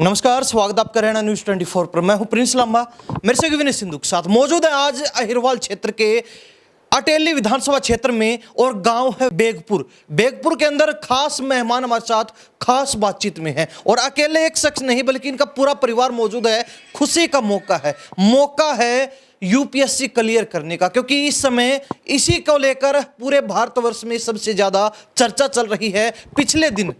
नमस्कार, स्वागत आपका रहना न्यूज़ 24 पर। मैं हूं प्रिंस लांबा, मेरे से विनय सिंधु के साथ मौजूद है आज अहिरवाल क्षेत्र के अटेली विधानसभा क्षेत्र में और गांव है बेगपुर। बेगपुर के अंदर खास मेहमान हमारे साथ खास बातचीत में है और अकेले एक शख्स नहीं बल्कि इनका पूरा परिवार मौजूद है। खुशी का मौका है यूपीएससी क्लियर करने का, क्योंकि इस समय इसी को लेकर पूरे भारतवर्ष में सबसे ज्यादा चर्चा चल रही है। पिछले दिन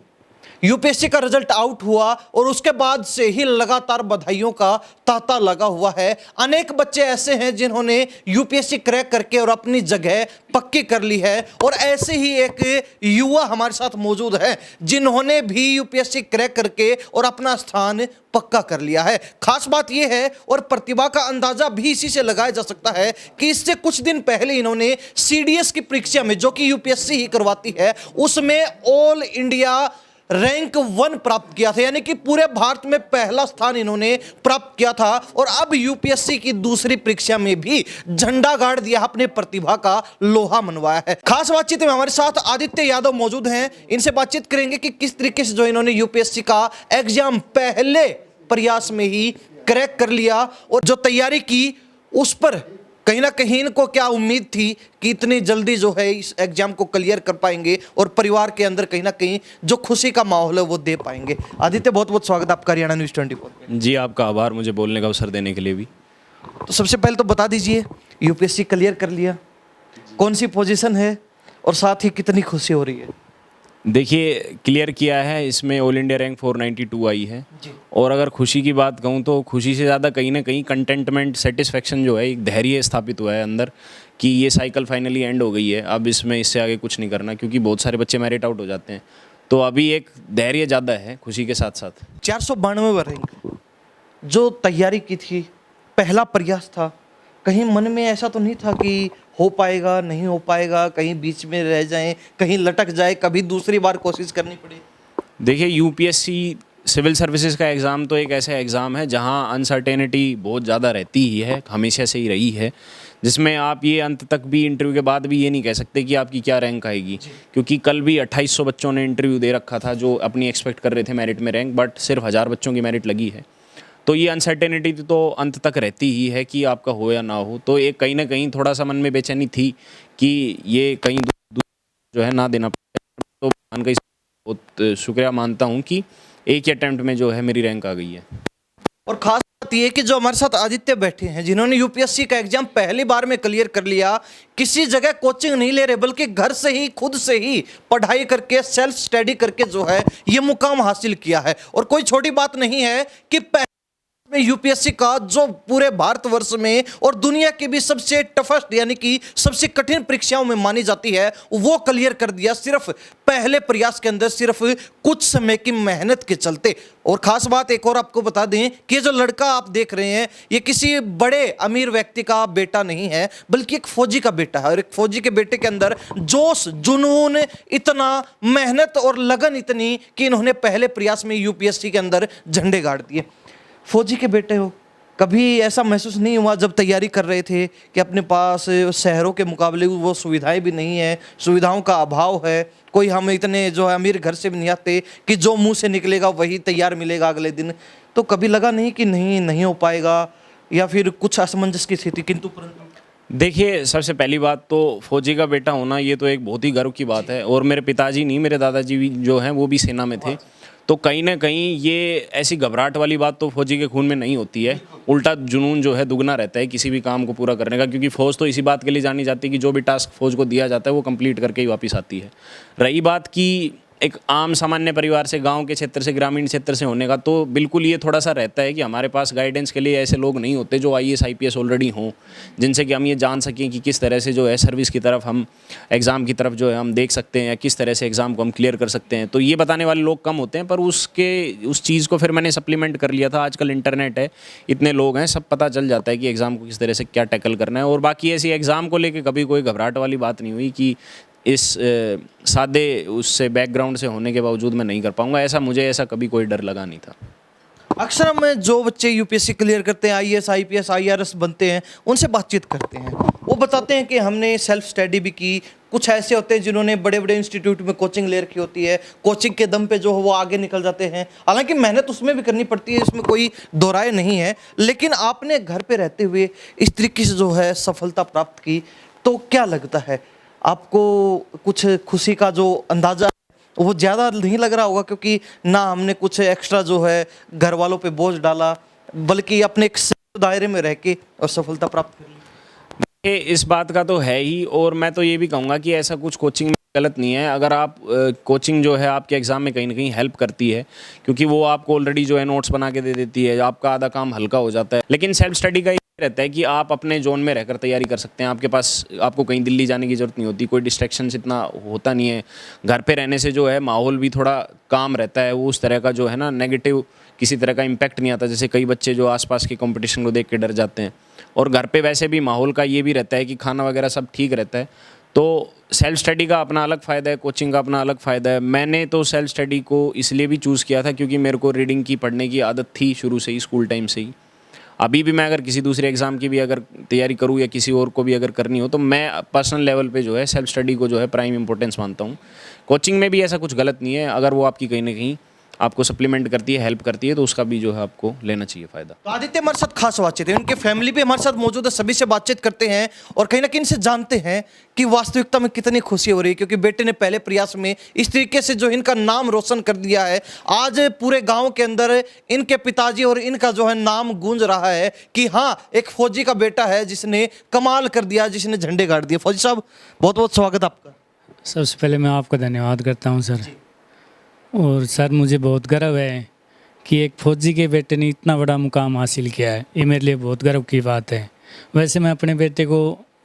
यूपीएससी का रिजल्ट आउट हुआ और उसके बाद से ही लगातार बधाइयों का तांता लगा हुआ है। अनेक बच्चे ऐसे हैं जिन्होंने यूपीएससी क्रैक करके और अपनी जगह पक्की कर ली है और ऐसे ही एक युवा हमारे साथ मौजूद है जिन्होंने भी यूपीएससी क्रैक करके और अपना स्थान पक्का कर लिया है। खास बात यह है और प्रतिभा का अंदाजा भी इसी से लगाया जा सकता है कि इससे कुछ दिन पहले इन्होंने सीडीएस की परीक्षा में, जो कि यूपीएससी ही करवाती है, उसमें ऑल इंडिया रैंक 1 प्राप्त किया था, यानी कि पूरे भारत में पहला स्थान इन्होंने प्राप्त किया था। और अब यूपीएससी की दूसरी परीक्षा में भी झंडा गाड़ दिया, अपने प्रतिभा का लोहा मनवाया है। खास बातचीत में हमारे साथ आदित्य यादव मौजूद हैं। इनसे बातचीत करेंगे कि किस तरीके से जो इन्होंने यूपीएससी का एग्जाम पहले प्रयास में ही क्रैक कर लिया और जो तैयारी की उस पर कहीं ना कहीं इनको क्या उम्मीद थी कि इतनी जल्दी जो है इस एग्जाम को क्लियर कर पाएंगे और परिवार के अंदर कहीं ना कहीं जो खुशी का माहौल है वो दे पाएंगे। आदित्य, बहुत बहुत स्वागत आपका हरियाणा न्यूज़ 24 में। जी, आपका आभार मुझे बोलने का अवसर देने के लिए भी। तो सबसे पहले तो बता दीजिए, यूपीएससी क्लियर कर लिया, कौन सी पोजीशन है और साथ ही कितनी खुशी हो रही है? देखिए, क्लियर किया है, इसमें ऑल इंडिया रैंक 492 आई है जी। और अगर खुशी की बात कहूँ तो खुशी से ज़्यादा कहीं ना कहीं कंटेंटमेंट, सेटिस्फेक्शन जो है, एक धैर्य स्थापित हुआ है अंदर कि ये साइकिल फाइनली एंड हो गई है। अब इसमें इससे आगे कुछ नहीं करना, क्योंकि बहुत सारे बच्चे मेरिट आउट हो जाते हैं, तो अभी एक धैर्य ज़्यादा है खुशी के साथ साथ। 492 रैंक जो तैयारी की थी, पहला प्रयास था, कहीं मन में ऐसा तो नहीं था कि हो पाएगा नहीं हो पाएगा, कहीं बीच में रह जाएं, कहीं लटक जाए, कभी दूसरी बार कोशिश करनी पड़े? देखिए, यूपीएससी सिविल सर्विसेज का एग्ज़ाम तो एक ऐसा एग्ज़ाम है जहां अनसर्टेनिटी बहुत ज़्यादा रहती ही है, हमेशा से ही रही है, जिसमें आप ये अंत तक भी, इंटरव्यू के बाद भी ये नहीं कह सकते कि आपकी क्या रैंक आएगी, क्योंकि कल भी 2800 बच्चों ने इंटरव्यू दे रखा था जो अपनी एक्सपेक्ट कर रहे थे मेरिट में रैंक, बट सिर्फ 1000 बच्चों की मेरिट लगी है। तो ये अनसर्टेनिटी तो अंत तक रहती ही है कि आपका हो या ना हो। तो एक कहीं ना कहीं थोड़ा सा मन में बेचैनी थी कि ये कहीं जो है ना देना पड़े। तो भगवान का बहुत शुक्रिया मानता हूँ कि एक ही अटेम्प्ट में जो है मेरी रैंक आ गई है। और खास बात ये कि जो हमारे साथ आदित्य बैठे हैं जिन्होंने यूपीएससी का एग्जाम पहली बार में क्लियर कर लिया, किसी जगह कोचिंग नहीं ले रहे बल्कि घर से ही, खुद से ही पढ़ाई करके, सेल्फ स्टडी करके जो है ये मुकाम हासिल किया है। और कोई छोटी बात नहीं है कि में यूपीएससी का जो पूरे भारतवर्ष में और दुनिया की भी सबसे टफेस्ट, यानी कि सबसे कठिन परीक्षाओं में मानी जाती है, वो क्लियर कर दिया सिर्फ पहले प्रयास के अंदर, सिर्फ कुछ समय की मेहनत के चलते। और खास बात एक और आपको बता दें कि ये जो लड़का आप देख रहे हैं ये किसी बड़े अमीर व्यक्ति का बेटा नहीं है बल्कि एक फौजी का बेटा है। और एक फौजी के बेटे के अंदर जोश, जुनून, इतना मेहनत और लगन इतनी कि इन्होंने पहले प्रयास में यूपीएससी के अंदर झंडे गाड़ दिए। फौजी के बेटे हो, कभी ऐसा महसूस नहीं हुआ जब तैयारी कर रहे थे कि अपने पास शहरों के मुकाबले वो सुविधाएं भी नहीं है, सुविधाओं का अभाव है, कोई हम इतने जो है अमीर घर से भी नहीं आते कि जो मुंह से निकलेगा वही तैयार मिलेगा अगले दिन? तो कभी लगा नहीं कि नहीं हो पाएगा या फिर कुछ असमंजस की स्थिति? किंतु परंतु देखिए, सबसे पहली बात तो फौजी का बेटा होना ये तो एक बहुत ही गर्व की बात है। और मेरे पिताजी नहीं, मेरे दादाजी भी जो हैं वो भी सेना में थे, तो कहीं ना कहीं ये ऐसी घबराहट वाली बात तो फौजी के खून में नहीं होती है। उल्टा जुनून जो है दुगना रहता है किसी भी काम को पूरा करने का, क्योंकि फौज तो इसी बात के लिए जानी जाती है कि जो भी टास्क फौज को दिया जाता है वो कंप्लीट करके ही वापस आती है। रही बात कि एक आम सामान्य परिवार से, गांव के क्षेत्र से, ग्रामीण क्षेत्र से होने का, तो बिल्कुल ये थोड़ा सा रहता है कि हमारे पास गाइडेंस के लिए ऐसे लोग नहीं होते जो आईएएस आईपीएस ऑलरेडी हों, जिनसे कि हम ये जान सकें कि किस तरह से जो है सर्विस की तरफ, हम एग्ज़ाम की तरफ जो है हम देख सकते हैं या किस तरह से एग्ज़ाम को हम क्लियर कर सकते हैं। तो ये बताने वाले लोग कम होते हैं, पर उस चीज़ को फिर मैंने सप्लीमेंट कर लिया था। आजकल इंटरनेट है, इतने लोग हैं, सब पता चल जाता है कि एग्ज़ाम को किस तरह से क्या टैकल करना है। और बाकी ऐसी एग्ज़ाम को लेकर कभी कोई घबराहट वाली बात नहीं हुई कि इस सादे उससे बैकग्राउंड से होने के बावजूद मैं नहीं कर पाऊंगा, ऐसा कभी कोई डर लगा नहीं था। अक्सर हम जो बच्चे यूपीएससी क्लियर करते हैं, आईएएस आईपीएस आईआरएस बनते हैं, उनसे बातचीत करते हैं वो बताते हैं कि हमने सेल्फ स्टडी भी की। कुछ ऐसे होते हैं जिन्होंने बड़े बड़े इंस्टीट्यूट में कोचिंग ले रखी होती है, कोचिंग के दम पे जो है वो आगे निकल जाते हैं। हालांकि मेहनत उसमें भी करनी पड़ती है, इसमें कोई दो राय नहीं है। लेकिन आपने घर पे रहते हुए इस तरीके से जो है सफलता प्राप्त की, तो क्या लगता है आपको? कुछ खुशी का जो अंदाजा है वो ज़्यादा नहीं लग रहा होगा, क्योंकि ना हमने कुछ एक्स्ट्रा जो है घर वालों पे बोझ डाला, बल्कि अपने एक दायरे में रह के और सफलता प्राप्त कर ली। इस बात का तो है ही, और मैं तो ये भी कहूँगा कि ऐसा कुछ कोचिंग में गलत नहीं है। अगर आप कोचिंग जो है आपके एग्ज़ाम में कहीं ना कहीं हेल्प करती है, क्योंकि वो आपको ऑलरेडी जो है नोट्स बना के दे देती है, आपका आधा काम हल्का हो जाता है। लेकिन सेल्फ स्टडी का ये रहता है कि आप अपने जोन में रहकर तैयारी कर सकते हैं। आपके पास, आपको कहीं दिल्ली जाने की ज़रूरत नहीं होती, कोई डिस्ट्रैक्शंस इतना होता नहीं है। घर पे रहने से जो है माहौल भी थोड़ा काम रहता है, वो उस तरह का जो है ना नेगेटिव किसी तरह का इम्पैक्ट नहीं आता। जैसे कई बच्चे जो आसपास के कंपटीशन को देख के डर जाते हैं, और घर पे वैसे भी माहौल का ये भी रहता है कि खाना वगैरह सब ठीक रहता है। तो सेल्फ स्टडी का अपना अलग फ़ायदा है, कोचिंग का अपना अलग फ़ायदा है। मैंने तो सेल्फ स्टडी को इसलिए भी चूज़ किया था क्योंकि मेरे को रीडिंग की, पढ़ने की आदत थी शुरू से ही, स्कूल टाइम से ही। अभी भी मैं अगर किसी दूसरे एग्ज़ाम की भी अगर तैयारी करूँ या किसी और को भी अगर करनी हो, तो मैं पर्सनल लेवल पे जो है सेल्फ स्टडी को जो है प्राइम इंपॉर्टेंस मानता हूँ। कोचिंग में भी ऐसा कुछ गलत नहीं है, अगर वो आपकी कहीं ना कहीं आपको सप्लीमेंट करती है, हेल्प करती है, तो उसका भी जो है आपको लेना चाहिए फ़ायदा। तो आदित्य हमारे साथ खास बातचीत है, उनके फैमिली भी हमारे साथ मौजूद है, सभी से बातचीत करते हैं और कहीं ना कहीं इनसे जानते हैं कि वास्तविकता में कितनी खुशी हो रही है, क्योंकि बेटे ने पहले प्रयास में इस तरीके से जो इनका नाम रोशन कर दिया है। आज पूरे गांव के अंदर इनके पिताजी और इनका जो है नाम गूंज रहा है कि हाँ, एक फौजी का बेटा है जिसने कमाल कर दिया, जिसने झंडे गाड़ दिए। फौजी साहब, बहुत बहुत स्वागत आपका। सबसे पहले मैं आपका धन्यवाद करता हूं सर। और सर, मुझे बहुत गर्व है कि एक फौजी के बेटे ने इतना बड़ा मुकाम हासिल किया है, ये मेरे लिए बहुत गर्व की बात है। वैसे मैं अपने बेटे को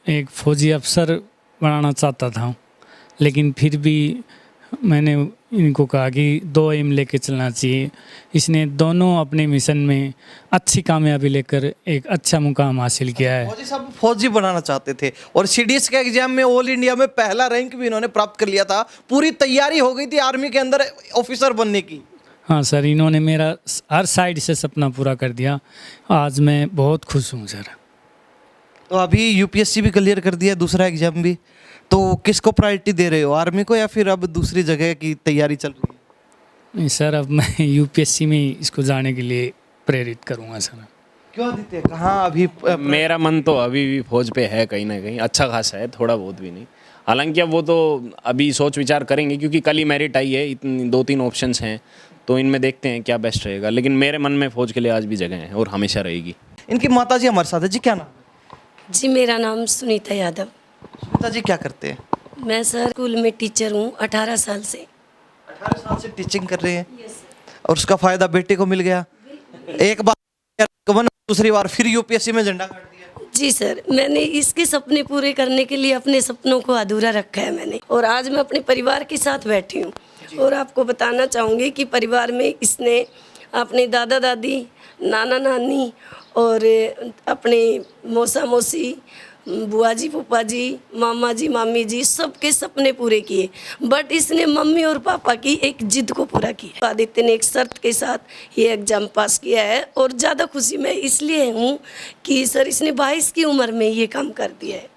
एक फ़ौजी अफसर बनाना चाहता था, लेकिन फिर भी मैंने इनको कहा कि 2 एम लेके चलना चाहिए। इसने दोनों अपने मिशन में अच्छी कामयाबी लेकर एक अच्छा मुकाम हासिल किया है। फौजी साहब फौजी बनाना चाहते थे और सीडीएस के एग्जाम में ऑल इंडिया में पहला रैंक भी इन्होंने प्राप्त कर लिया था। पूरी तैयारी हो गई थी आर्मी के अंदर ऑफिसर बनने की। हाँ सर, इन्होंने मेरा हर साइड से सपना पूरा कर दिया। आज मैं बहुत खुश हूँ सर। तो अभी यूपीएससी भी क्लियर कर दिया, दूसरा एग्जाम भी, तो किसको प्रायोरिटी दे रहे हो, आर्मी को या फिर अब दूसरी जगह की तैयारी चल रही है? नहीं सर, अब मैं यूपीएससी में इसको जाने के लिए प्रेरित करूँगा सर। क्यों आदित्य, कहाँ अभी मेरा मन तो अभी भी फौज पे है, कहीं ना कहीं अच्छा खासा है, थोड़ा बहुत भी नहीं। हालांकि अब वो तो अभी सोच विचार करेंगे, क्योंकि कल ही मेरिट आई है, इतनी 2-3 ऑप्शंस हैं, तो इनमें देखते हैं क्या बेस्ट रहेगा। लेकिन मेरे मन में फ़ौज के लिए आज भी जगह है और हमेशा रहेगी। इनकी माता जी हमारे साथ है जी, क्या नाम? जी, मेरा नाम सुनीता यादव। सुनीता जी क्या करते हैं? मैं सर स्कूल में टीचर हूँ 18 साल से। 18 साल से टीचिंग कर रहे हैं और उसका फायदा बेटे को मिल गया। एक बार दूसरी बार फिर यूपीएससी में झंडा गाड़ दिया। जी सर, मैंने इसके सपने पूरे करने के लिए अपने सपनों को अधूरा रखा है मैंने, और आज मैं अपने परिवार के साथ बैठी हूँ। और आपको बताना चाहूँगी कि परिवार में इसने अपने दादा दादी, नाना नानी और अपने मौसा मौसी, बुआ जी, फूफा जी, मामा जी, मामी जी, सबके सपने पूरे किए। बट इसने मम्मी और पापा की एक जिद को पूरा किया। आदित्य ने एक शर्त के साथ ये एग्ज़ाम पास किया है, और ज़्यादा खुशी मैं इसलिए हूँ कि सर इसने 22 की उम्र में ये काम कर दिया है,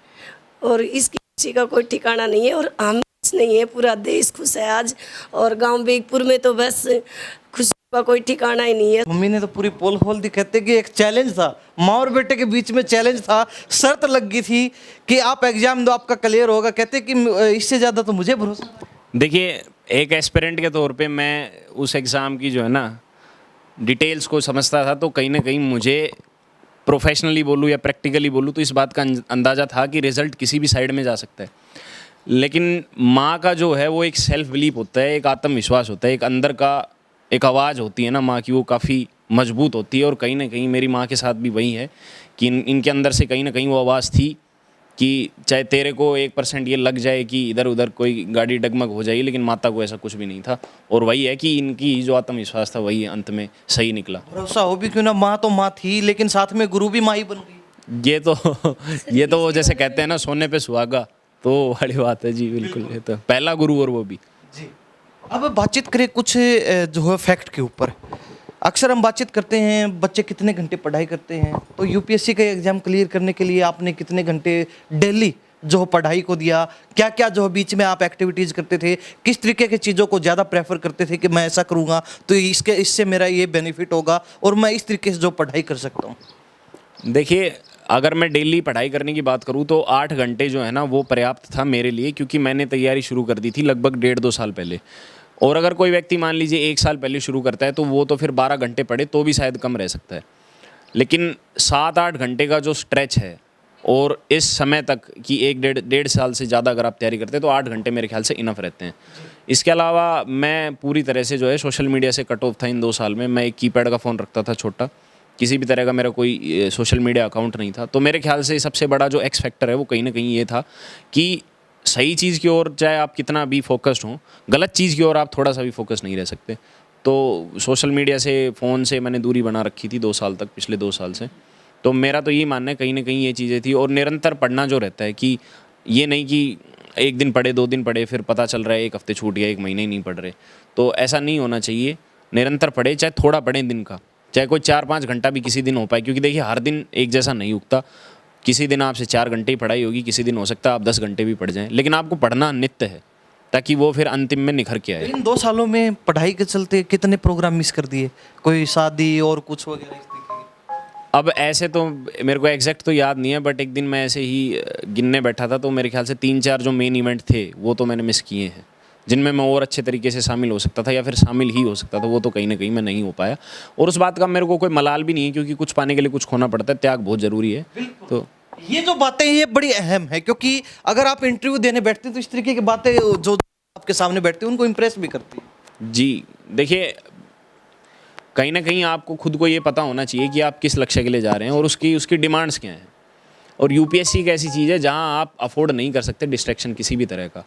और इसकी खुशी का कोई ठिकाना नहीं है। और हम खुश नहीं है, पूरा देश खुश है आज, और गाँव बेगपुर में तो बस खुशी का कोई ठिकाना ही नहीं है। मम्मी ने तो पूरी पोल खोल दी, कहते कि एक चैलेंज था, माँ और बेटे के बीच में चैलेंज था, शर्त लग गई थी कि आप एग्जाम दो, आपका क्लियर होगा। कहते कि इससे ज़्यादा तो मुझे भरोसा नहीं। देखिए, एक एस्पिरेंट के तौर पे मैं उस एग्ज़ाम की जो है ना डिटेल्स को समझता था, तो कहीं ना कहीं मुझे प्रोफेशनली बोलूँ या प्रैक्टिकली बोलूँ तो इस बात का अंदाज़ा था कि रिज़ल्ट किसी भी साइड में जा सकता है। लेकिन माँ का जो है वो एक सेल्फ बिलीफ होता है, एक आत्मविश्वास होता है, एक अंदर का एक आवाज़ होती है ना माँ की, वो काफ़ी मजबूत होती है। और कहीं ना कहीं मेरी माँ के साथ भी वही है कि इनके अंदर से कहीं ना कहीं वो आवाज़ थी कि चाहे तेरे को 1% ये लग जाए कि इधर उधर कोई गाड़ी डगमग हो जाएगी, लेकिन माता को ऐसा कुछ भी नहीं था। और वही है कि इनकी जो आत्मविश्वास था वही अंत में सही निकला। भरोसा हो भी क्यों ना, माँ तो माँ थी, लेकिन साथ में गुरु भी माँ ही बन गई। ये तो वो जैसे कहते हैं ना, सोने पे सुहागा, तो वाली बात है जी, बिल्कुल। ये तो पहला गुरु और वो भी जी। अब बातचीत करें कुछ जो है फैक्ट के ऊपर। अक्सर हम बातचीत करते हैं बच्चे कितने घंटे पढ़ाई करते हैं, तो यूपीएससी का एग्ज़ाम क्लियर करने के लिए आपने कितने घंटे डेली जो पढ़ाई को दिया, क्या क्या जो बीच में आप एक्टिविटीज़ करते थे, किस तरीके की चीज़ों को ज़्यादा प्रेफर करते थे कि मैं ऐसा करूँगा तो इससे मेरा ये बेनिफिट होगा और मैं इस तरीके से जो पढ़ाई कर सकता हूँ? देखिए, अगर मैं डेली पढ़ाई करने की बात करूँ तो 8 घंटे जो है ना वो पर्याप्त था मेरे लिए, क्योंकि मैंने तैयारी शुरू कर दी थी लगभग 1.5-2 साल पहले। और अगर कोई व्यक्ति मान लीजिए 1 साल पहले शुरू करता है तो वो तो फिर 12 घंटे पढ़े तो भी शायद कम रह सकता है। लेकिन 7-8 घंटे का जो स्ट्रेच है और इस समय तक कि 1-1.5 साल से ज़्यादा अगर आप तैयारी करते हैं तो 8 घंटे मेरे ख्याल से इनफ रहते हैं। इसके अलावा मैं पूरी तरह से जो है सोशल मीडिया से कट ऑफ था इन 2 साल में। मैं एक कीपैड का फ़ोन रखता था छोटा, किसी भी तरह का मेरा कोई सोशल मीडिया अकाउंट नहीं था। तो मेरे ख्याल से सबसे बड़ा जो एक्स फैक्टर है वो कहीं ना कहीं ये था कि सही चीज़ की ओर चाहे आप कितना भी फोकस्ड हों, गलत चीज़ की ओर आप थोड़ा सा भी फोकस नहीं रह सकते। तो सोशल मीडिया से, फ़ोन से मैंने दूरी बना रखी थी 2 साल तक, पिछले 2 साल से। तो मेरा तो यही मानना है कहीं ना कहीं ये चीज़ें थी। और निरंतर पढ़ना जो रहता है कि ये नहीं कि 1 दिन पढ़े 2 दिन पढ़े फिर पता चल रहा है 1 हफ्ते छूट गया, 1 महीने ही नहीं पढ़ रहे, तो ऐसा नहीं होना चाहिए। निरंतर पढ़े, चाहे थोड़ा पढ़ें दिन का, चाहे कोई 4-5 घंटा भी किसी दिन हो पाए, क्योंकि देखिए हर दिन एक जैसा नहीं उगता। किसी दिन आपसे 4 घंटे ही पढ़ाई होगी, किसी दिन हो सकता है आप 10 घंटे भी पढ़ जाएं, लेकिन आपको पढ़ना नित्य है ताकि वो फिर अंतिम में निखर के आए। इन 2 सालों में पढ़ाई के चलते कितने प्रोग्राम मिस कर दिए, कोई शादी और कुछ वगैरह इस तरीके के? अब ऐसे तो मेरे को एग्जैक्ट तो याद नहीं है, बट एक दिन मैं ऐसे ही गिनने बैठा था तो मेरे ख्याल से 3-4 जो मेन इवेंट थे वो तो मैंने मिस किए हैं, जिनमें मैं और अच्छे तरीके से शामिल हो सकता था या फिर शामिल ही हो सकता था, वो तो कहीं ना कहीं मैं नहीं हो पाया। और उस बात का मेरे को कोई मलाल भी नहीं है, क्योंकि कुछ पाने के लिए कुछ खोना पड़ता है, त्याग बहुत ज़रूरी है। तो ये जो बातें हैं ये बड़ी अहम है, क्योंकि अगर आप इंटरव्यू देने बैठते हैं तो इस तरीके की बातें जो आपके सामने बैठते हैं उनको इम्प्रेस भी करती है। जी, देखिए कहीं ना कहीं आपको खुद को ये पता होना चाहिए कि आप किस लक्ष्य के लिए जा रहे हैं और उसकी डिमांड्स क्या हैं। और यूपीएससी एक ऐसी चीज़ है जहां आप अफोर्ड नहीं कर सकते डिस्ट्रैक्शन किसी भी तरह का।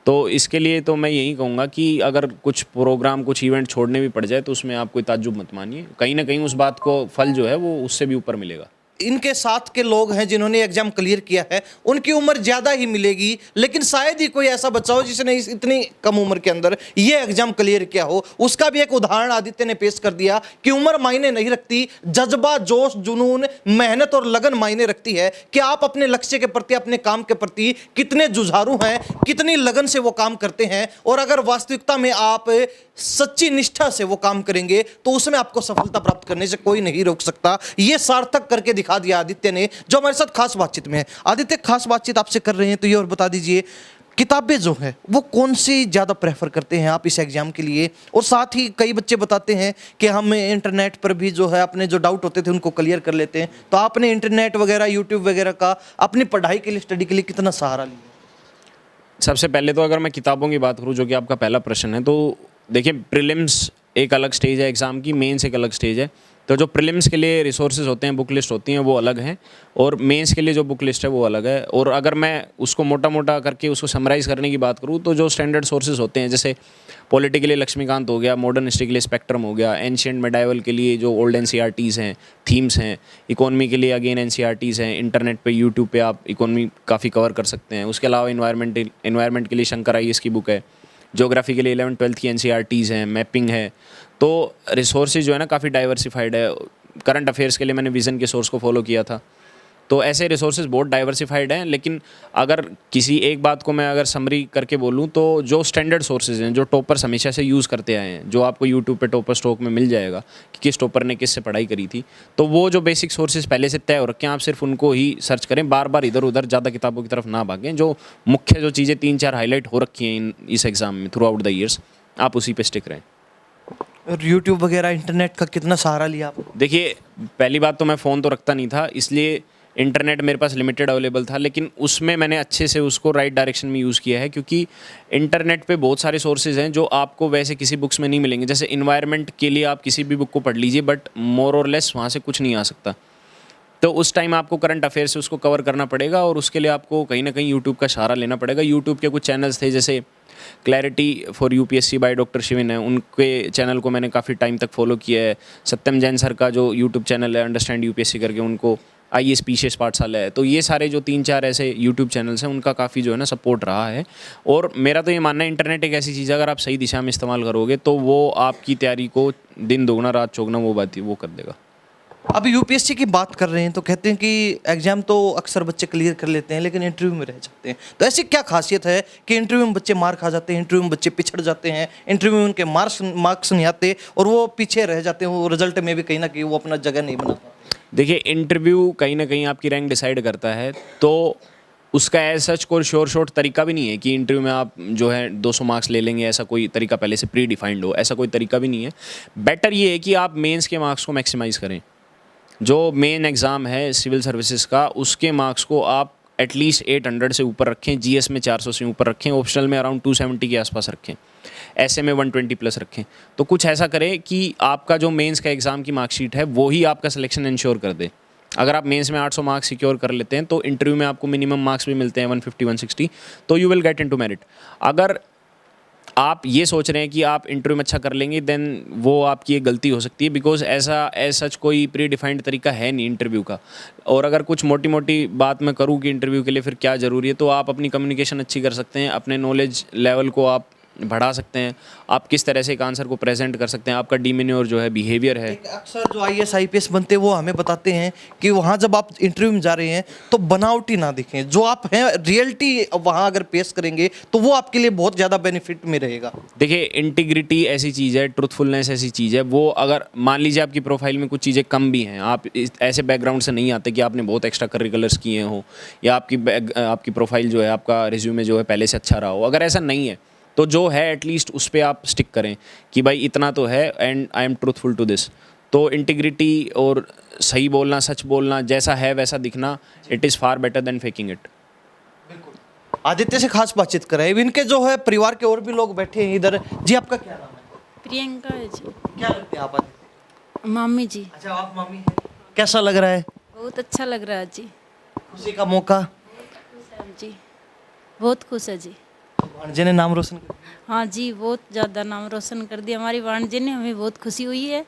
तो इसके लिए तो मैं यही कहूँगा कि अगर कुछ प्रोग्राम, कुछ इवेंट छोड़ने भी पड़ जाए तो उसमें आप कोई ताज्जुब मत मानिए, कहीं ना कहीं उस बात को फल जो है वो उससे भी ऊपर मिलेगा। इनके साथ के लोग हैं जिन्होंने एग्जाम क्लियर किया है, उनकी उम्र ज़्यादा ही मिलेगी, लेकिन शायद ही कोई ऐसा बच्चा हो जिसने इतनी कम उम्र के अंदर ये एग्जाम क्लियर किया हो। उसका भी एक उदाहरण आदित्य ने पेश कर दिया कि उम्र मायने नहीं रखती, जज्बा, जोश, जुनून, मेहनत और लगन मायने रखती है कि आप अपने लक्ष्य के प्रति, अपने काम के प्रति कितने जुझारू हैं, कितनी लगन से वो काम करते हैं। और अगर वास्तविकता में आप सच्ची निष्ठा से वो काम करेंगे तो उसमें आपको सफलता प्राप्त करने से कोई नहीं रोक सकता। ये सार्थक करके दिखा दिया आदित्य ने, जो हमारे साथ खास बातचीत में है। आदित्य, खास बातचीत आपसे कर रहे हैं तो ये और बता दीजिए, किताबें जो है वो कौन सी ज़्यादा प्रेफर करते हैं आप इस एग्जाम के लिए? और साथ ही कई बच्चे बताते हैं कि हम इंटरनेट पर भी जो है अपने जो डाउट होते थे उनको क्लियर कर लेते हैं, तो आपने इंटरनेट वगैरह, यूट्यूब वगैरह का अपनी पढ़ाई के लिए, स्टडी के लिए कितना सहारा लिया? सबसे पहले तो अगर मैं किताबों की बात करूँ, जो कि आपका पहला प्रश्न है, तो देखिए प्रीलिम्स एक अलग स्टेज है एग्ज़ाम की, मेंस एक अलग स्टेज है। तो जो प्रीलिम्स के लिए रिसोर्सेज होते हैं, बुक लिस्ट होती हैं, वो अलग हैं, और मेंस के लिए जो बुक लिस्ट है वो अलग है। और अगर मैं उसको मोटा मोटा करके उसको समराइज़ करने की बात करूँ तो जो स्टैंडर्ड सोर्सेज होते हैं, जैसे पॉलिटी के लिए लक्ष्मीकांत हो गया, मॉडर्न हिस्ट्री के लिए स्पेक्ट्रम हो गया, एंशिएंट मेडाइवल के लिए जो ओल्ड एनसीईआरटीज़ हैं, थीम्स हैं, इकोनॉमी के लिए अगेन एनसीईआरटीज़ हैं, इंटरनेट पे, यूट्यूब पे आप इकोनॉमी काफ़ी कवर कर सकते हैं। उसके अलावा इन्वायरमेंट के लिए शंकर आईएएस की बुक है, ज्योग्राफी के लिए 11th-12th की एनसीईआरटीज़ हैं, मैपिंग है। तो रिसोर्सेज जो है ना काफ़ी डाइवर्सिफाइड है। करंट अफेयर्स के लिए मैंने विज़न के सोर्स को फॉलो किया था। तो ऐसे रिसोर्सेज बहुत डाइवर्सिफाइड हैं। लेकिन अगर किसी एक बात को मैं अगर समरी करके बोलूँ तो जो स्टैंडर्ड सोर्सेज हैं, जो टॉपर्स हमेशा से यूज़ करते आए हैं, जो आपको यूट्यूब पे टॉपर स्टॉक में मिल जाएगा कि किस टॉपर ने किससे पढ़ाई करी थी, तो वो जो बेसिक सोर्सेज पहले से तय हो रखे हैं, आप सिर्फ उनको ही सर्च करें, बार बार इधर उधर ज़्यादा किताबों की तरफ ना भागें। जो मुख्य जो चीज़ें 3-4 हाईलाइट हो रखी हैं इस एग्ज़ाम में थ्रू आउट द ईयर्स, आप उसी पे स्टिक रहें। और यूट्यूब वगैरह, इंटरनेट का कितना सहारा लिया आपने? देखिए, पहली बात तो मैं फ़ोन तो रखता नहीं था, इसलिए इंटरनेट मेरे पास लिमिटेड अवेलेबल था, लेकिन उसमें मैंने अच्छे से उसको राइट डायरेक्शन में यूज़ किया है, क्योंकि इंटरनेट पे बहुत सारे सोर्सेज हैं जो आपको वैसे किसी बुक्स में नहीं मिलेंगे। जैसे इन्वायरमेंट के लिए आप किसी भी बुक को पढ़ लीजिए, बट मोर और लेस वहाँ से कुछ नहीं आ सकता। तो उस टाइम आपको करंट अफेयर से उसको कवर करना पड़ेगा, और उसके लिए आपको कहीं ना कहीं यूट्यूब का सहारा लेना पड़ेगा। यूट्यूब के कुछ चैनल्स थे, जैसे clarity for UPSC by doctor Shivin है, उनके चैनल को मैंने काफ़ी टाइम तक फॉलो किया है। सत्यम जैन सर का जो यूट्यूब चैनल है अंडरस्टैंड यूपीएससी करके, उनको IAS पीसीएस पाठशाला है, तो ये सारे जो 3-4 ऐसे यूट्यूब चैनल्स हैं उनका काफ़ी जो है ना सपोर्ट रहा है। और मेरा तो ये मानना है इंटरनेट एक ऐसी चीज़ है, अगर आप सही दिशा में इस्तेमाल करोगे तो वो आपकी तैयारी को दिन दोगुना रात चौगुना वो कर देगा। अब यूपीएससी की बात कर रहे हैं तो कहते हैं कि एग्जाम तो अक्सर बच्चे क्लियर कर लेते हैं लेकिन इंटरव्यू में रह जाते हैं, तो ऐसी क्या खासियत है कि इंटरव्यू में बच्चे मार खा जाते हैं, इंटरव्यू में बच्चे पिछड़ जाते हैं, इंटरव्यू में उनके मार्क्स नहीं आते और वो पीछे रह जाते हैं, वो रिजल्ट में भी कहीं ना कहीं वो अपना जगह नहीं बना पाते? देखिए, इंटरव्यू कहीं ना कहीं आपकी रैंक डिसाइड करता है, तो उसका एज सच कोई शॉर्ट तरीका भी नहीं है कि इंटरव्यू में आप जो है 200 मार्क्स ले लेंगे, ऐसा कोई तरीका पहले से प्री डिफाइंड हो, ऐसा कोई तरीका भी नहीं है। बेटर ये है कि आप मेंस के मार्क्स को मैक्सिमाइज़ करें। जो मेन एग्ज़ाम है सिविल सर्विसेज का, उसके मार्क्स को आप एटलीस्ट 800 से ऊपर रखें, जीएस में 400 से ऊपर रखें, ऑप्शनल में अराउंड 270 के आसपास रखें, ऐसे में 120 प्लस रखें। तो कुछ ऐसा करें कि आपका जो मेंस का एग्ज़ाम की मार्कशीट है वो ही आपका सिलेक्शन इंश्योर कर दे। अगर आप मेंस में 800 मार्क्स सिक्योर कर लेते हैं तो इंटरव्यू में आपको मिनिमम मार्क्स भी मिलते हैं 150-160, तो you will get into merit. अगर आप ये सोच रहे हैं कि आप इंटरव्यू में अच्छा कर लेंगे, देन वो आपकी एक गलती हो सकती है, बिकॉज ऐसा एज सच कोई प्री डिफाइंड तरीका है नहीं इंटरव्यू का। और अगर कुछ मोटी मोटी बात मैं करूँ कि इंटरव्यू के लिए फिर क्या ज़रूरी है, तो आप अपनी कम्युनिकेशन अच्छी कर सकते हैं, अपने नॉलेज लेवल को आप बढ़ा सकते हैं, आप किस तरह से एक आंसर को प्रेजेंट कर सकते हैं, आपका डिमीन्योर जो है, बिहेवियर है। अक्सर जो IAS IPS बनते हैं वो हमें बताते हैं कि वहाँ जब आप इंटरव्यू में जा रहे हैं तो बनावटी ना दिखें, जो आप हैं रियलिटी वहाँ अगर पेश करेंगे तो वो आपके लिए बहुत ज़्यादा बेनिफिट में रहेगा। देखिए, इंटीग्रिटी ऐसी चीज़ है, ट्रुथफुलनेस ऐसी चीज़ है, वो अगर मान लीजिए आपकी प्रोफाइल में कुछ चीज़ें कम भी हैं, आप ऐसे बैकग्राउंड से नहीं आते कि आपने बहुत एक्स्ट्रा करिकुलर्स किए हों, या आपकी प्रोफाइल जो है, आपका रिज्यूमे जो है पहले से अच्छा रहा हो, अगर ऐसा नहीं है तो जो है एटलीस्ट उस पर आप स्टिक करें कि भाई इतना तो है and I am truthful to this. तो इंटीग्रिटी और सही बोलना, सच बोलना, जैसा है वैसा दिखना, it is far better than faking it. Aditya से खास बातचीत करें, इनके जो है परिवार के और भी लोग बैठे हैं इधर। जी, आपका क्या नाम है? प्रियंका है जी। क्या लगते हैं आप आदित्य? मम्मी जी। अच्छा, आप मम्मी हैं। कैसा लग रहा है? बहुत अच्छा लग रहा है जी। खुशी का मौका? जी बहुत खुश है जी। भांजे ने नाम रोशन कर दिया। हाँ जी, बहुत ज़्यादा नाम रोशन कर दिया हमारी भांजे ने, हमें बहुत खुशी हुई है,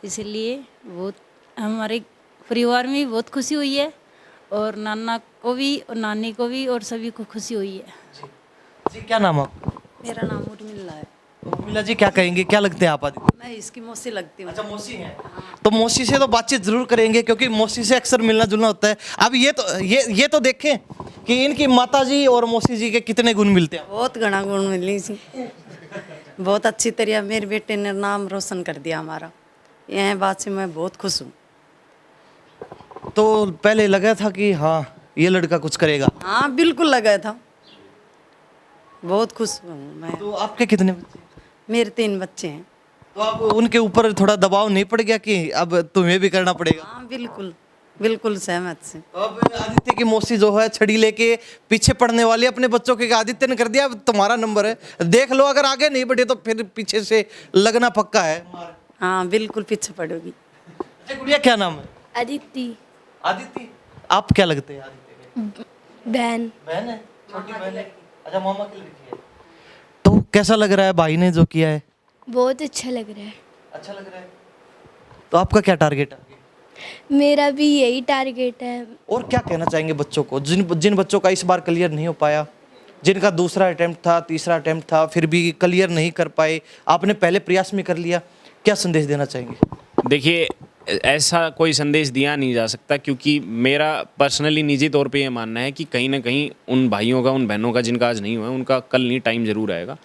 इसलिए बहुत हमारे परिवार में भी बहुत खुशी हुई है, और नाना को भी और नानी को भी और सभी को खुशी हुई है। जी, क्या नाम है आपका? मेरा नाम उर्मिला है। उर्मिला जी, क्या कहेंगे, क्या लगते हैं आप आदित्य? मैं इसकी मौसी लगती हूँ। अच्छा, मौसी हैं। तो मौसी से तो बातचीत जरूर करेंगे क्योंकि मौसी से अक्सर मिलना जुलना होता है। अब ये तो देखें कि इनकी माताजी और मौसी जी के कितने गुण मिलते हैं। बहुत घना गुण मिली सी, बहुत अच्छी तरह मेरे बेटे ने नाम रोशन कर दिया हमारा, यह बात से मैं बहुत खुश हूँ। तो पहले लगा था कि हाँ ये लड़का कुछ करेगा? हाँ बिल्कुल लगा था, बहुत खुश हूँ मैं। तो आपके कितने बच्चे? मेरे 3 बच्चे हैं। तो अब उनके ऊपर थोड़ा दबाव नहीं पड़ गया कि अब तुम्हें भी करना पड़ेगा? हाँ बिल्कुल, बिल्कुल सहमत से। तो अब आदित्य की मौसी जो है छड़ी लेके पीछे पड़ने वाली अपने बच्चों के, आदित्य ने कर दिया, अब तुम्हारा नंबर है, देख लो, अगर आगे नहीं बढ़े तो फिर पीछे से लगना पक्का है। हाँ बिल्कुल पीछे पड़ोगी। अच्छा गुड़िया, क्या नाम है? अदिति। आदित्य, आप क्या लगते हैं आदित्य के? बहन। बहन है, छोटी बहन है। अच्छा, मामा की लड़की है। तो कैसा लग रहा है भाई ने जो किया है? बहुत अच्छा लग रहा है। अच्छा लग रहा है। तो आपका क्या टारगेट है? मेरा भी यही टारगेट है। और क्या कहना चाहेंगे बच्चों को, जिन बच्चों का इस बार क्लियर नहीं हो पाया, जिनका दूसरा अटेम्प्ट था, तीसरा अटेम्प्ट था, फिर भी क्लियर नहीं कर पाए, आपने पहले प्रयास में कर लिया, क्या संदेश देना चाहेंगे? देखिए, ऐसा कोई संदेश दिया नहीं जा सकता, क्योंकि मेरा पर्सनली निजी तौर पे ये मानना है कि कहीं ना कहीं उन भाइयों का, उन बहनों का जिनका आज नहीं हुआ, उनका कल नहीं टाइम ज़रूर आएगा।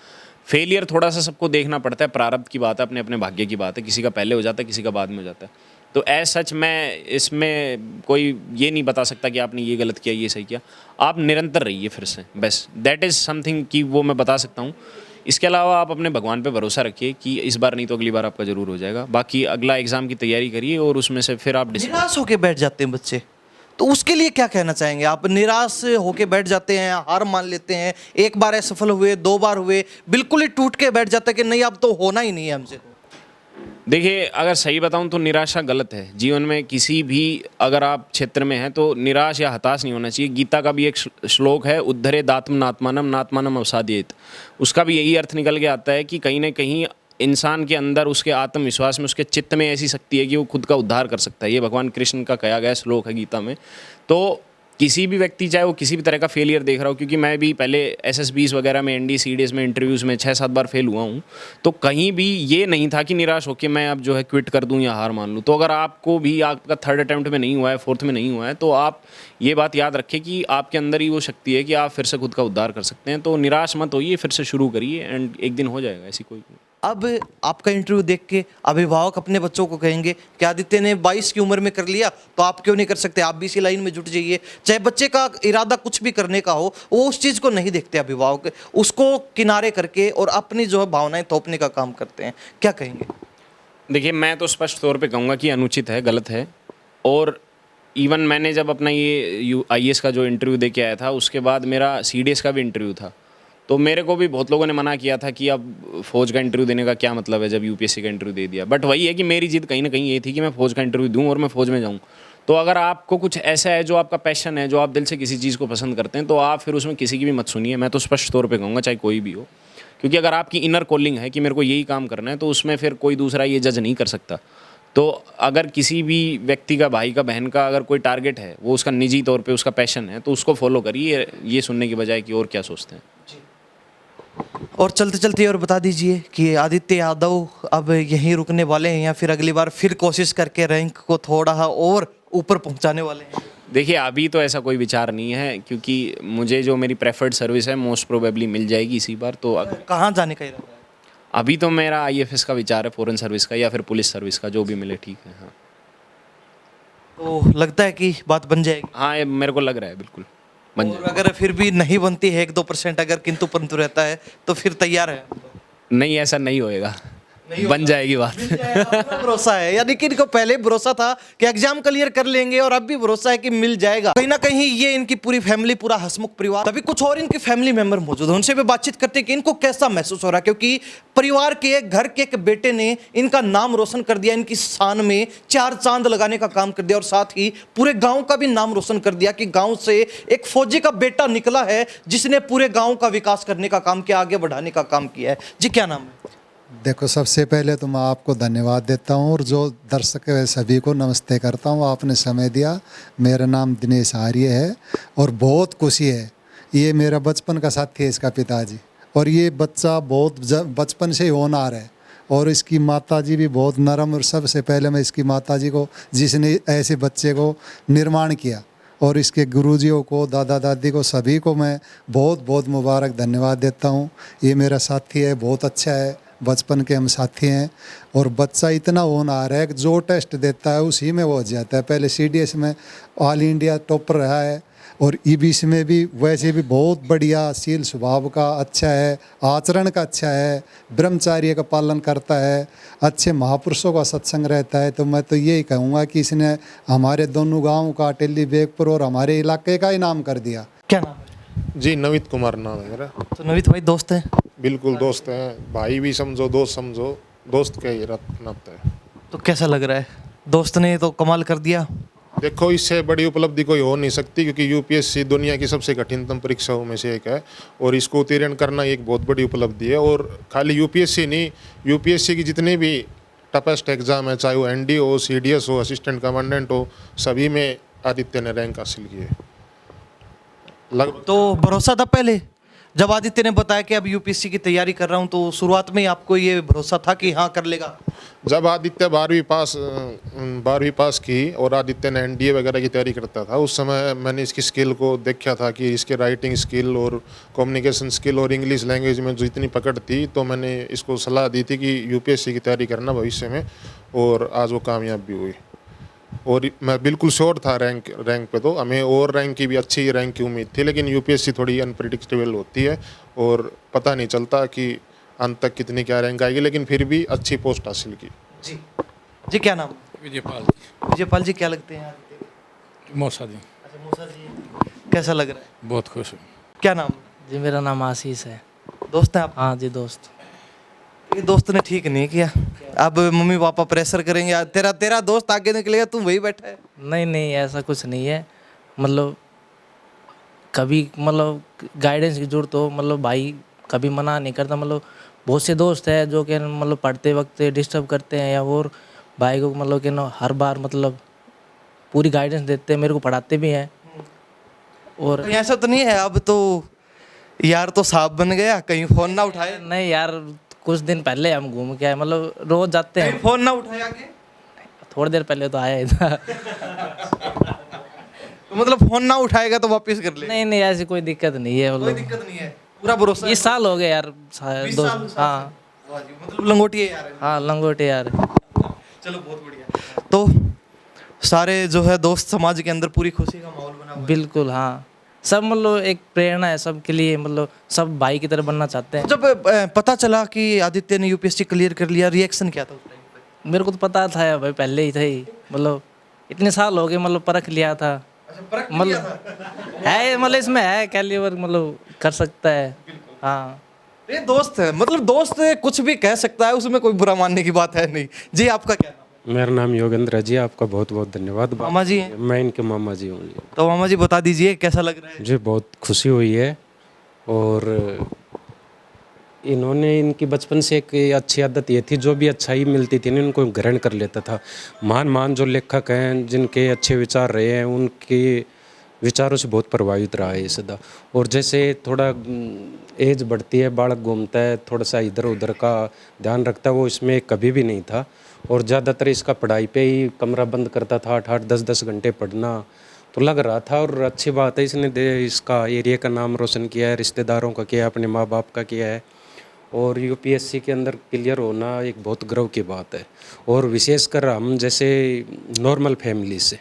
फेलियर थोड़ा सा सबको देखना पड़ता है, प्रारब्ध की बात है, अपने अपने भाग्य की बात है, किसी का पहले हो जाता है, किसी का बाद में हो जाता है। तो एज सच मैं इसमें कोई ये नहीं बता सकता कि आपने ये गलत किया, ये सही किया। आप निरंतर रहिए फिर से, बस दैट इज़ समथिंग कि वो मैं बता सकता हूँ। इसके अलावा आप अपने भगवान पे भरोसा रखिए कि इस बार नहीं तो अगली बार आपका ज़रूर हो जाएगा। बाकी अगला एग्ज़ाम की तैयारी करिए और उसमें से फिर आप निराश होके बैठ जाते हैं बच्चे, तो उसके लिए क्या कहना चाहेंगे आप? निराश होके बैठ जाते हैं, हार मान लेते हैं, एक बार असफल हुए, 2 बार हुए, बिल्कुल ही टूट के बैठ जाते हैं कि नहीं अब तो होना ही नहीं है हमसे। देखिए, अगर सही बताऊं तो निराशा गलत है। जीवन में किसी भी अगर आप क्षेत्र में हैं तो निराश या हताश नहीं होना चाहिए। गीता का भी एक श्लोक है, उद्धरे दात्म नात्मानम नात्मानम अवसादयेत। उसका भी यही अर्थ निकल के आता है कि कहीं ना कहीं इंसान के अंदर, उसके आत्मविश्वास में, उसके चित्त में ऐसी शक्ति है कि वो खुद का उद्धार कर सकता है। ये भगवान कृष्ण का कहा गया श्लोक है गीता में। तो किसी भी व्यक्ति, चाहे वो किसी भी तरह का फेलियर देख रहा हो, क्योंकि मैं भी पहले SSBs वगैरह में, ND CDS में इंटरव्यूज़ में 6-7 बार फेल हुआ हूँ, तो कहीं भी ये नहीं था कि निराश होकर मैं अब जो है क्विट कर दूँ या हार मान लूँ। तो अगर आपको भी आपका 3rd अटेम्प्ट में नहीं हुआ है, 4th में नहीं हुआ है, तो आप ये बात याद रखें कि आपके अंदर ही वो शक्ति है कि आप फिर से खुद का उद्धार कर सकते हैं। तो निराश मत होइए, फिर से शुरू करिए एंड एक दिन हो जाएगा। ऐसी कोई अब आपका इंटरव्यू देख के अभिभावक अपने बच्चों को कहेंगे कि आदित्य ने 22 की उम्र में कर लिया तो आप क्यों नहीं कर सकते, आप भी इसी लाइन में जुट जाइए। चाहे बच्चे का इरादा कुछ भी करने का हो, वो उस चीज़ को नहीं देखते अभिभावक, उसको किनारे करके और अपनी जो है भावनाएं थोपने का काम करते हैं। क्या कहेंगे? देखिए, मैं तो स्पष्ट तौर पे कहूँगा कि अनुचित है, गलत है। और इवन मैंने जब अपना ये IAS का जो इंटरव्यू दे के आया था, उसके बाद मेरा CDS का भी इंटरव्यू था, तो मेरे को भी बहुत लोगों ने मना किया था कि अब फौज का इंटरव्यू देने का क्या मतलब है जब UPSC का इंटरव्यू दे दिया। बट वही है कि मेरी जिद कहीं ना कहीं ये थी कि मैं फौज का इंटरव्यू दूँ और मैं फौज में जाऊँ। तो अगर आपको कुछ ऐसा है जो आपका पैशन है, जो आप दिल से किसी चीज़ को पसंद करते हैं, तो आप फिर उसमें किसी की भी मत सुनिए। मैं तो स्पष्ट तौर पे कहूँगा, चाहे कोई भी हो, क्योंकि अगर आपकी इनर कॉलिंग है कि मेरे को यही काम करना है, तो उसमें फिर कोई दूसरा ये जज नहीं कर सकता। तो अगर किसी भी व्यक्ति का, भाई का, बहन का अगर कोई टारगेट है, वो उसका निजी तौर पे उसका पैशन है, तो उसको फॉलो करिए, ये सुनने की बजाय कि और क्या सोचते हैं। और चलते चलते और बता दीजिए कि आदित्य यादव अब यहीं रुकने वाले हैं या फिर अगली बार फिर कोशिश करके रैंक को थोड़ा और ऊपर पहुंचाने वाले हैं? देखिए, अभी तो ऐसा कोई विचार नहीं है, क्योंकि मुझे जो मेरी प्रेफर्ड सर्विस है मोस्ट प्रोबेबली मिल जाएगी इसी बार। तो कहाँ जाने का इरादा है? अभी तो मेरा IFS का विचार है, फॉरेन सर्विस का या फिर पुलिस सर्विस का, जो भी मिले ठीक है। हाँ, तो लगता है कि बात बन जाएगी? हाँ, ये मेरे को लग रहा है बिल्कुल बन और जाएगा। अगर फिर भी नहीं बनती है, 1-2% अगर किंतु परंतु रहता है, तो फिर तैयार है? नहीं, ऐसा नहीं होएगा, बन जाएगी बात। अपना भरोसा है, यानी कि इनको पहले भरोसा था कि एग्जाम क्लियर कर लेंगे और अब भी भरोसा है कि मिल जाएगा। कहीं ना कहीं ये इनकी पूरी फैमिली, पूरा हसमुख परिवार, तभी कुछ और इनके फैमिली मेंबर मौजूद हैं, उनसे भी बातचीत करते हैं कि इनको कैसा महसूस हो रहा है, क्योंकि परिवार के, घर के एक बेटे ने इनका नाम रोशन कर दिया, इनकी शान में 4 चांद लगाने का काम कर दिया और साथ ही पूरे गाँव का भी नाम रोशन कर दिया कि गाँव से एक फौजी का बेटा निकला है जिसने पूरे गाँव का विकास करने का काम किया, आगे बढ़ाने का काम किया है। जी, क्या नाम है? देखो, सबसे पहले तो मैं आपको धन्यवाद देता हूँ और जो दर्शक है सभी को नमस्ते करता हूँ। आपने समय दिया। मेरा नाम दिनेश आर्य है और बहुत खुशी है, ये मेरा बचपन का साथी है इसका पिताजी, और ये बच्चा बहुत बचपन से ही होनहार है और इसकी माताजी भी बहुत नरम। और सबसे पहले मैं इसकी माताजी को, जिसने ऐसे बच्चे को निर्माण किया, और इसके गुरुजियों को, दादा दादी को, सभी को मैं बहुत बहुत मुबारक धन्यवाद देता हूँ। ये मेरा साथी है, बहुत अच्छा है, बचपन के हम साथी हैं। और बच्चा इतना होनहार है कि जो टेस्ट देता है उसी में वो हो जाता है। पहले CDS में ऑल इंडिया टॉपर रहा है और EBC में भी वैसे भी बहुत बढ़िया, शील स्वभाव का अच्छा है, आचरण का अच्छा है, ब्रह्मचार्य का पालन करता है, अच्छे महापुरुषों का सत्संग रहता है। तो मैं तो यही कहूँगा कि इसने हमारे दोनों गाँव का, अटेली, बेगपुर और हमारे इलाके का ही नाम कर दिया। क्या नाम है? जी, नवित कुमार नाम है मेरा। तो नवित भाई दोस्त हैं? बिल्कुल दोस्त हैं, भाई भी समझो, दोस्त समझो, दोस्त का ही नाता है। तो कैसा लग रहा है? दोस्त ने तो कमाल कर दिया। देखो, इससे बड़ी उपलब्धि कोई हो नहीं सकती, क्योंकि UPSC दुनिया की सबसे कठिनतम परीक्षाओं में से एक है और इसको उत्तीर्ण करना एक बहुत बड़ी उपलब्धि है। और खाली UPSC नहीं, UPSC की जितने भी टफेस्ट एग्ज़ाम है, चाहे वो ND हो, CDS हो, असिस्टेंट कमांडेंट हो, सभी में आदित्य ने रैंक हासिल की है। तो भरोसा था पहले जब आदित्य ने बताया कि अब UPSC की तैयारी कर रहा हूं, तो शुरुआत में ही आपको ये भरोसा था कि हाँ कर लेगा? जब आदित्य 12वीं पास की और आदित्य ने NDA वगैरह की तैयारी करता था, उस समय मैंने इसकी स्किल को देखा था कि इसके राइटिंग स्किल और कम्युनिकेशन स्किल और इंग्लिश लैंग्वेज में जो इतनी पकड़ थी, तो मैंने इसको सलाह दी थी कि UPSC की तैयारी करना भविष्य में, और आज वो कामयाब भी हुई। और मैं बिल्कुल श्योर था रैंक पे, तो हमें और रैंक की भी, अच्छी रैंक की उम्मीद थी, लेकिन UPSC थोड़ी अनप्रिडिक्टेबल होती है और पता नहीं चलता कि अंत तक कितनी क्या रैंक आएगी, लेकिन फिर भी अच्छी पोस्ट हासिल की। जी जी, क्या नाम? विजयपाल। विजयपाल जी, क्या लगते हैं आदित्य? मौसा जी। अच्छा, मूसा जी, कैसा लग रहा है? बहुत खुश हूँ। क्या नाम? जी, मेरा नाम आशीष है। दोस्त हैं आप? हाँ जी, दोस्त। ये दोस्त ने ठीक नहीं किया, अब मम्मी पापा प्रेशर करेंगे, तेरा दोस्त आगे निकलेगा, तू वही बैठा है। नहीं नहीं, ऐसा कुछ नहीं है। मतलब कभी गाइडेंस की जरूरत हो, भाई कभी मना नहीं करता। बहुत से दोस्त हैं जो कि मतलब पढ़ते वक्त डिस्टर्ब करते हैं, या और भाई को मतलब कि ना हर बार मतलब पूरी गाइडेंस देते हैं, मेरे को पढ़ाते भी हैं। और तो ऐसा तो नहीं है अब तो यार तो साहब बन गया, कहीं फोन ना उठाए? नहीं यार, कुछ दिन पहले हम घूम के आए, मतलब रोज जाते हैं। फोन ना उठाया के? थोड़ी देर पहले तो आया इधर। तो मतलब फोन ना उठाएगा तो वापस कर ले? नहीं नहीं, ऐसी कोई दिक्कत नहीं है। कोई मतलब दिक्कत नहीं है, पूरा भरोसा है? 20 साल हो गए यार। 20 दो साल हाँ वाह जी, मतलब लंगोटी है यार। हाँ, लंगोटे यार। चलो बहुत बढ़िया। तो सारे जो है दोस्त समाज के अंदर पूरी खुशी का माहौल बना हुआ है। बिल्कुल हाँ, सब मतलब एक प्रेरणा है सबके लिए, मतलब सब भाई की तरह बनना चाहते हैं। जब पता चला कि आदित्य ने यूपीएससी क्लियर कर लिया, रिएक्शन क्या था उस टाइम पे? मेरे को तो पता था भाई, पहले ही था ही, मतलब इतने साल हो गए, मतलब परख लिया था। मतलब है, मतलब इसमें है कैलिबर, मतलब कर सकता है। हाँ, ये दोस्त है, मतलब दोस्त कुछ भी कह सकता है, उसमें कोई बुरा मानने की बात है नहीं। जी आपका क्या नाम है? मेरा नाम योगेंद्र है जी। आपका बहुत बहुत धन्यवाद। मामा जी हैं? मैं इनके मामा जी हूँ जी। तो मामा जी बता दीजिए कैसा लग रहा है? मुझे बहुत खुशी हुई है, और इन्होंने, इनकी बचपन से एक अच्छी आदत ये थी, जो भी अच्छाई मिलती थी ना इनको ग्रहण कर लेता था। महान जो लेखक हैं जिनके अच्छे विचार रहे हैं, उनके विचारों से बहुत प्रभावित रहा है ये सदा। और जैसे थोड़ा एज बढ़ती है, बालक घूमता है, थोड़ा सा इधर उधर का ध्यान रखता है, वो इसमें कभी भी नहीं था। और ज़्यादातर इसका पढ़ाई पे ही कमरा बंद करता था, 8-8 10-10 घंटे पढ़ना तो लग रहा था। और अच्छी बात है, इसने इसका एरिया का नाम रोशन किया है, रिश्तेदारों का किया है, अपने माँ बाप का किया है। और यूपीएससी के अंदर क्लियर होना एक बहुत गर्व की बात है। और विशेषकर हम जैसे नॉर्मल फैमिली से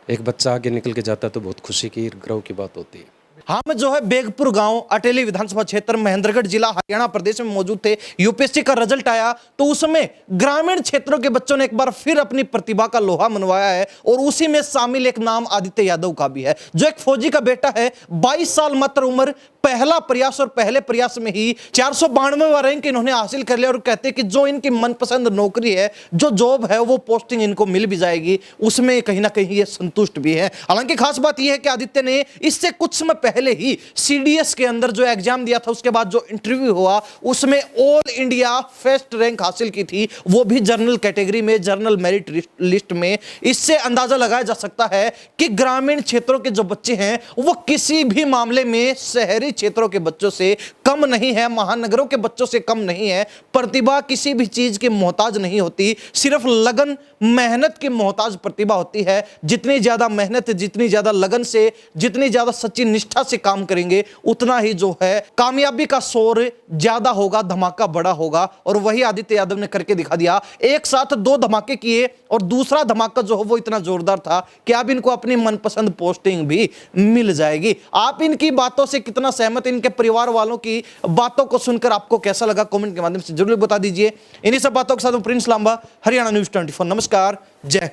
एक बच्चा आगे निकल के जाता है तो बहुत खुशी की, गर्व की बात होती है। हम जो है बेगपुर गांव अटेली विधानसभा क्षेत्र महेंद्रगढ़ जिला हरियाणा प्रदेश में मौजूद थे। यूपीएससी का रिजल्ट आया तो उसमें ग्रामीण क्षेत्रों के बच्चों ने एक बार फिर अपनी प्रतिभा का लोहा मनवाया है, और उसी में शामिल एक नाम आदित्य यादव का भी है, जो एक फौजी का बेटा है। 22 साल मात्र उम्र, पहला प्रयास और पहले प्रयास में ही 492वां रैंक इन्होंने हासिल कर लिया। और कहते हैं कि जो इनकी मनपसंद नौकरी है, जो जॉब है, वो पोस्टिंग इनको मिल भी जाएगी, उसमें कहीं ना कहीं ये संतुष्ट भी है। हालांकि खास बात यह है कि आदित्य ने इससे कुछ समय पहले ही सीडीएस के अंदर जो एग्जाम दिया था, उसके बाद जो इंटरव्यू हुआ उसमें ऑल इंडिया फर्स्ट रैंक हासिल की थी, वो भी जनरल कैटेगरी में, जनरल मेरिट लिस्ट में। इससे अंदाजा लगाया जा सकता है कि ग्रामीण क्षेत्रों के जो बच्चे हैं वो किसी भी मामले में शहरी क्षेत्रों के बच्चों से कम नहीं है, महानगरों के बच्चों से कम नहीं है। प्रतिभा किसी भी चीज की मोहताज नहीं होती, सिर्फ लगन मेहनत की मोहताज प्रतिभा होती है। जितनी ज्यादा मेहनत, जितनी ज्यादा लगन से, जितनी ज्यादा सच्ची निष्ठा से काम करेंगे, उतना ही जो है कामयाबी का शोर ज्यादा होगा, धमाका बड़ा होगा। और वही आदित्य यादव ने करके दिखा दिया। एक साथ 2 धमाके किए, और दूसरा धमाका जो है वो इतना जोरदार था कि अब इनको अपनी मनपसंद पोस्टिंग भी मिल जाएगी। आप इनकी बातों से कितना सहमत, इनके परिवार वालों की बातों को सुनकर आपको कैसा लगा, कमेंट के माध्यम से जरूर बता दीजिए। इन्हीं सब बातों के साथ प्रिंस लांबा, हरियाणा न्यूज़ 24। नमस्कार, जय हिंद।